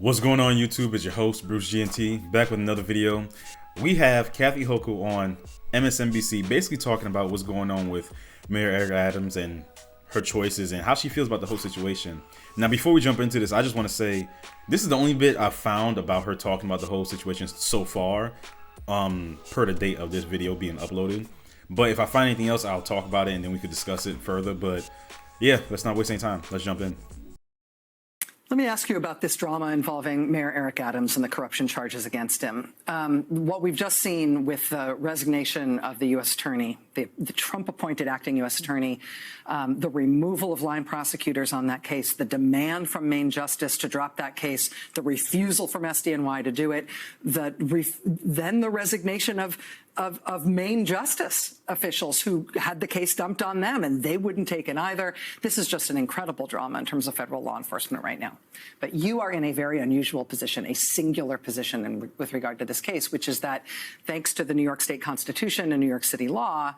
What's going on YouTube? It's your host Bruce GNT back with another video. We have Kathy Hochul on MSNBC basically talking about what's going on with Mayor Eric Adams and her choices and how she feels about the whole situation. Now before we jump into this, I just want to say this is the only bit I've found about her talking about the whole situation so far, per the date of this video being uploaded. But if I find anything else, I'll talk about it and then we could discuss it further. But yeah, let's not waste any time. Let's jump in. Let me ask you about this drama involving Mayor Eric Adams and the corruption charges against him. What we've just seen with the resignation of the U.S. attorney, the Trump-appointed acting U.S. attorney, the removal of line prosecutors on that case, the demand from Maine Justice to drop that case, the refusal from SDNY to do it, then the resignation of Maine Justice officials who had the case dumped on them and they wouldn't take it either. This is just an incredible drama in terms of federal law enforcement right now. But you are in a very unusual position, a singular position with regard to this case, which is that thanks to the New York State Constitution and New York City law,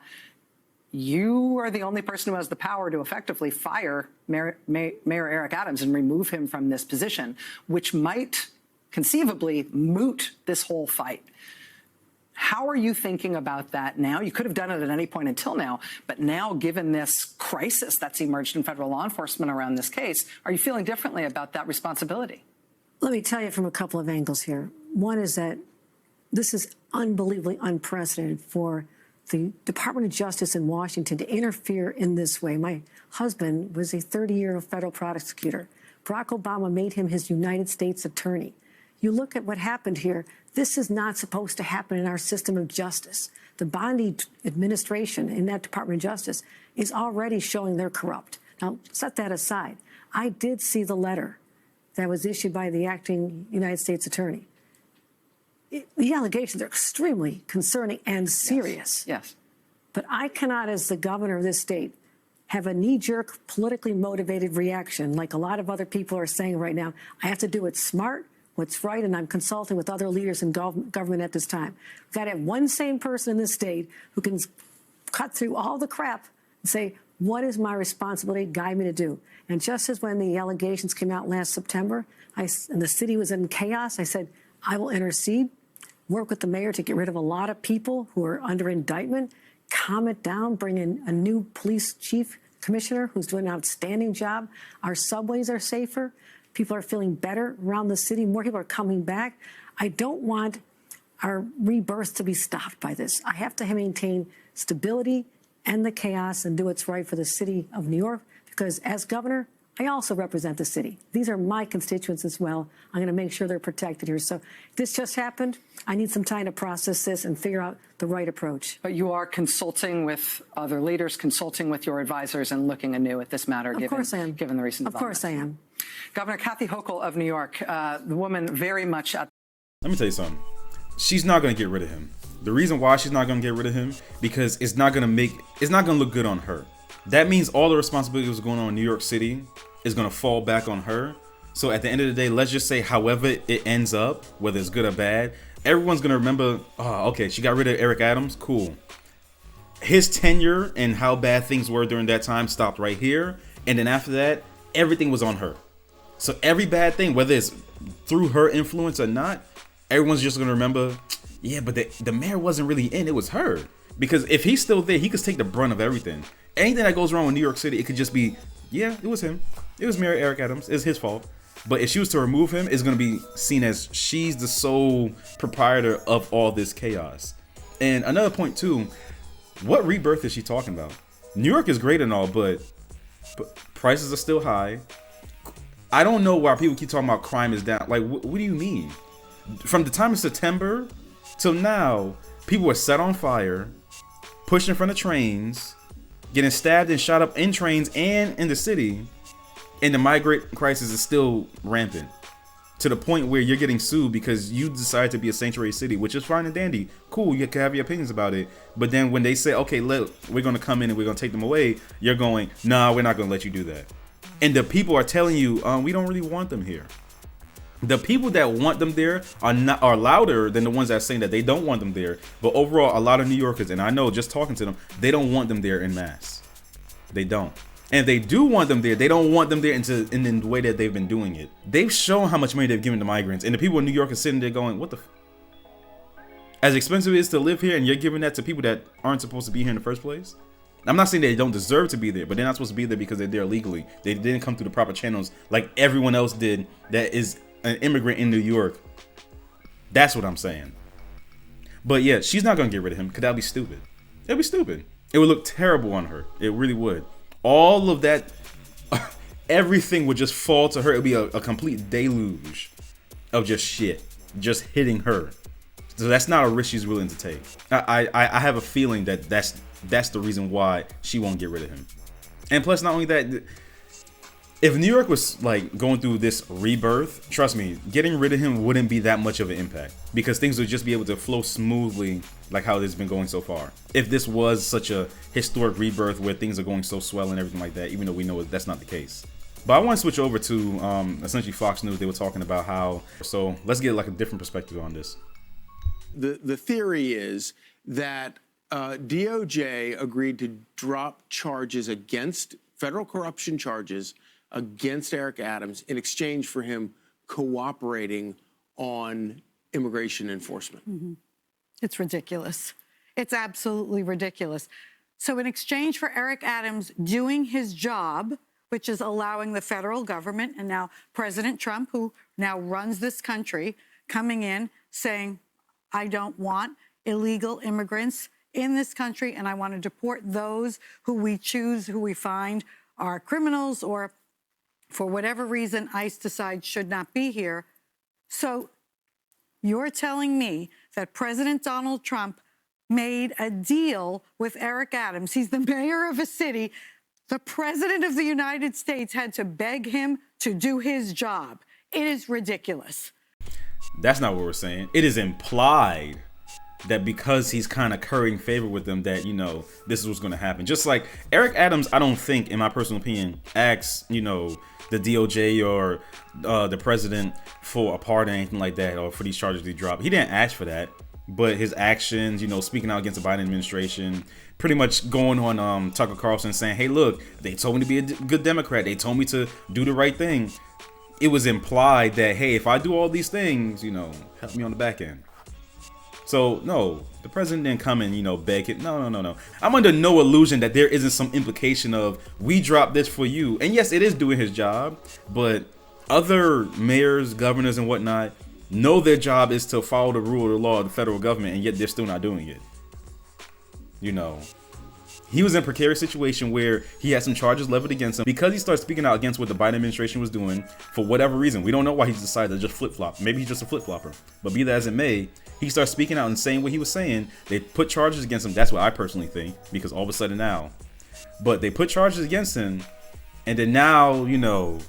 you are the only person who has the power to effectively fire Mayor Eric Adams and remove him from this position, which might conceivably moot this whole fight. How are you thinking about that now? You could have done it at any point until now, but now, given this crisis that's emerged in federal law enforcement around this case, are you feeling differently about that responsibility? Let me tell you from a couple of angles here. One is that this is unbelievably unprecedented for the Department of Justice in Washington to interfere in this way. My husband was a 30-year federal prosecutor. Barack Obama made him his United States attorney. You look at what happened here. This is not supposed to happen in our system of justice. The Bondi administration in that Department of Justice is already showing they're corrupt. Now, set that aside. I did see the letter that was issued by the acting United States attorney. The allegations are extremely concerning and serious. Yes. But I cannot, as the governor of this state, have a knee-jerk, politically motivated reaction like a lot of other people are saying right now. I have to do it smart, what's right, and I'm consulting with other leaders in government at this time. We've got to have one sane person in this state who can cut through all the crap and say, what is my responsibility, guide me to do? And just as when the allegations came out last September, and the city was in chaos, I said, I will intercede, work with the mayor to get rid of a lot of people who are under indictment, calm it down, bring in a new police chief commissioner who's doing an outstanding job. Our subways are safer. People are feeling better around the city. More people are coming back. I don't want our rebirth to be stopped by this. I have to maintain stability and the chaos and do what's right for the city of New York, because as governor, I also represent the city. These are my constituents as well. I'm going to make sure they're protected here. So this just happened. I need some time to process this and figure out the right approach. But you are consulting with other leaders, consulting with your advisors, and looking anew at this matter, Of course I am. Given the recent developments. Of course I am. Governor Kathy Hochul of New York, the woman very much at... Let me tell you something. She's not going to get rid of him. The reason why she's not going to get rid of him, because it's not going to look good on her. That means all the responsibility that's going on in New York City is going to fall back on her. So at the end of the day, let's just say however it ends up, whether it's good or bad, everyone's going to remember, oh, okay, she got rid of Eric Adams. Cool. His tenure and how bad things were during that time stopped right here. And then after that, everything was on her. So every bad thing, whether it's through her influence or not, everyone's just going to remember, yeah, but the mayor wasn't really in, it was her. Because if he's still there, he could take the brunt of everything. Anything that goes wrong with New York City, it could just be, yeah, it was him. It was Mayor Eric Adams. It's his fault. But if she was to remove him, it's going to be seen as she's the sole proprietor of all this chaos. And another point too, what rebirth is she talking about? New York is great and all, but prices are still high. I don't know why people keep talking about crime is down. Like, what do you mean? From the time of September till now, people were set on fire, pushed in front of trains, getting stabbed and shot up in trains and in the city, and the migrant crisis is still rampant to the point where you're getting sued because you decide to be a sanctuary city, which is fine and dandy. Cool, you can have your opinions about it. But then when they say, okay, look, we're going to come in and we're going to take them away, you're going, nah, we're not going to let you do that. And the people are telling you, we don't really want them here. The people that want them there are louder than the ones that are saying that they don't want them there. But overall, a lot of New Yorkers, and I know just talking to them, they don't want them there en masse. They don't. And they do want them there. They don't want them there in the way that they've been doing it. They've shown how much money they've given to migrants. And the people in New York are sitting there going, what the as expensive it is to live here, and you're giving that to people that aren't supposed to be here in the first place? I'm not saying they don't deserve to be there, but they're not supposed to be there because they're there illegally. They didn't come through the proper channels like everyone else did that is an immigrant in New York. That's what I'm saying. But yeah, she's not going to get rid of him because that'd be stupid. It'd be stupid. It would look terrible on her. It really would. All of that, everything would just fall to her. It would be a complete deluge of just shit just hitting her. So that's not a risk she's willing to take. I have a feeling that that's the reason why she won't get rid of him. And plus, not only that, if New York was like going through this rebirth, trust me, getting rid of him wouldn't be that much of an impact because things would just be able to flow smoothly like how it's been going so far. If this was such a historic rebirth where things are going so swell and everything like that, even though we know that's not the case. But I want to switch over to essentially Fox News. They were talking about how, so let's get like a different perspective on this. The theory is that DOJ agreed to drop charges against federal corruption charges against Eric Adams in exchange for him cooperating on immigration enforcement. Mm-hmm. It's ridiculous. It's absolutely ridiculous. So in exchange for Eric Adams doing his job, which is allowing the federal government and now President Trump, who now runs this country, coming in saying, I don't want illegal immigrants in this country, and I want to deport those who we choose, who we find are criminals, or for whatever reason ICE decides should not be here. So you're telling me that President Donald Trump made a deal with Eric Adams. He's the mayor of a city. The president of the United States had to beg him to do his job. It is ridiculous. That's not what we're saying. It is implied that because he's kind of currying favor with them that, you know, this is what's going to happen. Just like Eric Adams, I don't think, in my personal opinion, asked, you know, the DOJ or the president for a pardon or anything like that, or for these charges to drop. He didn't ask for that, but his actions, you know, speaking out against the Biden administration, pretty much going on Tucker Carlson saying, hey, look, they told me to be a good Democrat. They told me to do the right thing. It was implied that, hey, if I do all these things, you know, help me on the back end. So, no, the president didn't come and, you know, beg it. No. I'm under no illusion that there isn't some implication of, we dropped this for you. And yes, it is doing his job, but other mayors, governors, and whatnot know their job is to follow the rule of the law of the federal government, and yet they're still not doing it. You know, he was in a precarious situation where he had some charges leveled against him because he started speaking out against what the Biden administration was doing for whatever reason. We don't know why he decided to just flip-flop. Maybe he's just a flip-flopper. But be that as it may, he started speaking out and saying what he was saying. They put charges against him. That's what I personally think, because all of a sudden now. But they put charges against him, and then now, you know,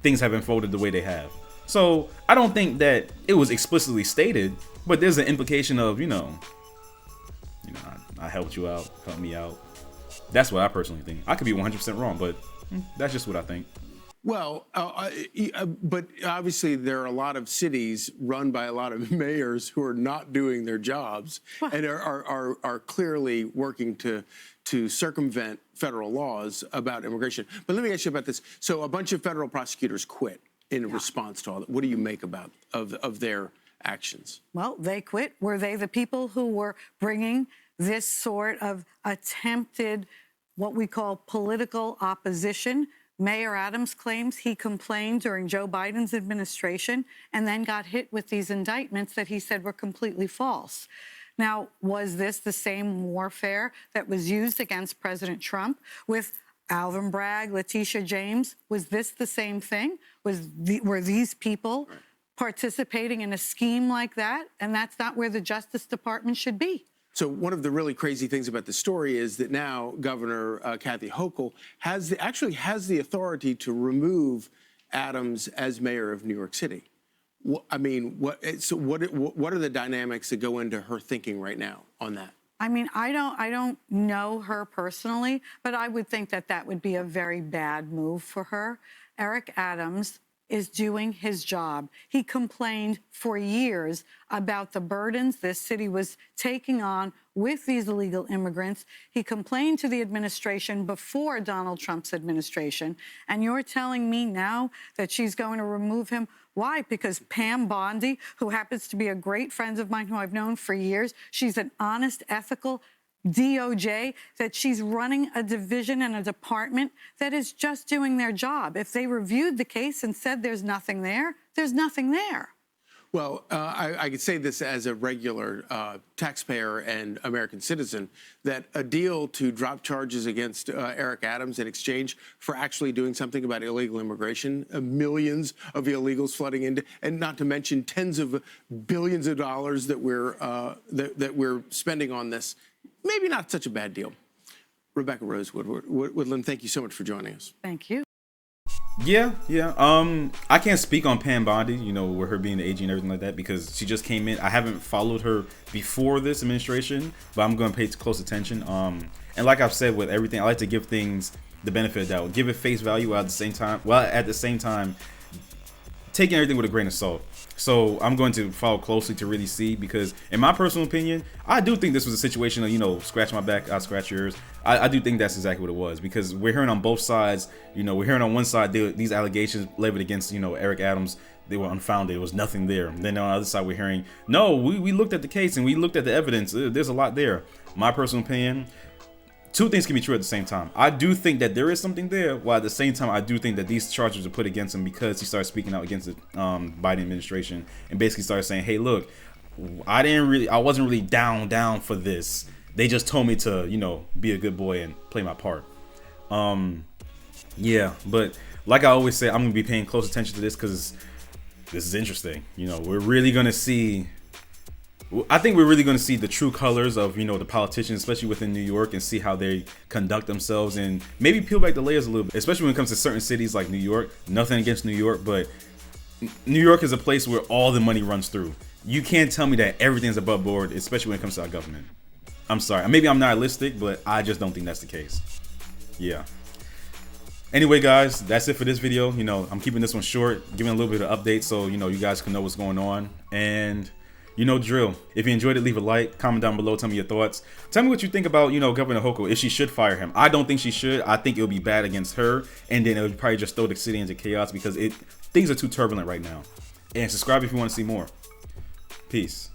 things have unfolded the way they have. So I don't think that it was explicitly stated, but there's an implication of, you know, I helped you out, help me out. That's what I personally think. I could be 100% wrong, but that's just what I think. Well, but obviously there are a lot of cities run by a lot of mayors who are not doing their jobs and are clearly working to circumvent federal laws about immigration. But let me ask you about this. So a bunch of federal prosecutors quit in response to all that. What do you make of their actions? Well, they quit. Were they the people who were bringing this sort of attempted, what we call political opposition? Mayor Adams claims he complained during Joe Biden's administration and then got hit with these indictments that he said were completely false. Now, was this the same warfare that was used against President Trump with Alvin Bragg, Letitia James? Was this the same thing? Were these people participating in a scheme like that? And that's not where the Justice Department should be. So one of the really crazy things about the story is that now Governor Kathy Hochul actually has the authority to remove Adams as mayor of New York City. I mean, what are the dynamics that go into her thinking right now on that? I mean, I don't know her personally, but I would think that that would be a very bad move for her. Eric Adams is doing his job. He complained for years about the burdens this city was taking on with these illegal immigrants. He complained to the administration before Donald Trump's administration. And you're telling me now that she's going to remove him? Why? Because Pam Bondi, who happens to be a great friend of mine who I've known for years, she's an honest, ethical DOJ, that she's running a division and a department that is just doing their job. If they reviewed the case and said there's nothing there, there's nothing there. Well, I could say this as a regular taxpayer and American citizen, that a deal to drop charges against Eric Adams in exchange for actually doing something about illegal immigration, millions of illegals flooding into, and not to mention tens of billions of dollars that we're spending on this, maybe not such a bad deal. Rebecca Rose Woodland, thank you so much for joining us. Thank you. Yeah. I can't speak on Pam Bondi, with her being the AG and everything like that, because she just came in. I haven't followed her before this administration, but I'm going to pay close attention. And like I've said with everything, I like to give things the benefit of the doubt, give it face value at the same time, taking everything with a grain of salt. So I'm going to follow closely to really see, because in my personal opinion, I do think this was a situation of, scratch my back, I'll scratch yours. I do think that's exactly what it was, because we're hearing on both sides. We're hearing on one side, these allegations levied against, Eric Adams, they were unfounded. There was nothing there. And then on the other side, we're hearing, no, we looked at the case and we looked at the evidence. There's a lot there. My personal opinion, two things can be true at the same time. I do think that there is something there, while at the same time, I do think that these charges are put against him because he started speaking out against the Biden administration and basically started saying, hey, look, I wasn't really down for this. They just told me to, be a good boy and play my part. Yeah, but like I always say, I'm going to be paying close attention to this because this is interesting. We're really going to see, I think we're really going to see the true colors of, the politicians, especially within New York, and see how they conduct themselves and maybe peel back the layers a little bit, especially when it comes to certain cities like New York. Nothing against New York, but New York is a place where all the money runs through. You can't tell me that everything's above board, especially when it comes to our government. I'm sorry. Maybe I'm nihilistic, but I just don't think that's the case. Yeah. Anyway, guys, that's it for this video. I'm keeping this one short, giving a little bit of update so, you guys can know what's going on. And drill. If you enjoyed it, leave a like, comment down below, tell me your thoughts. Tell me what you think about, Governor Hochul, if she should fire him. I don't think she should. I think it'll be bad against her, and then it would probably just throw the city into chaos because things are too turbulent right now. And subscribe if you want to see more. Peace.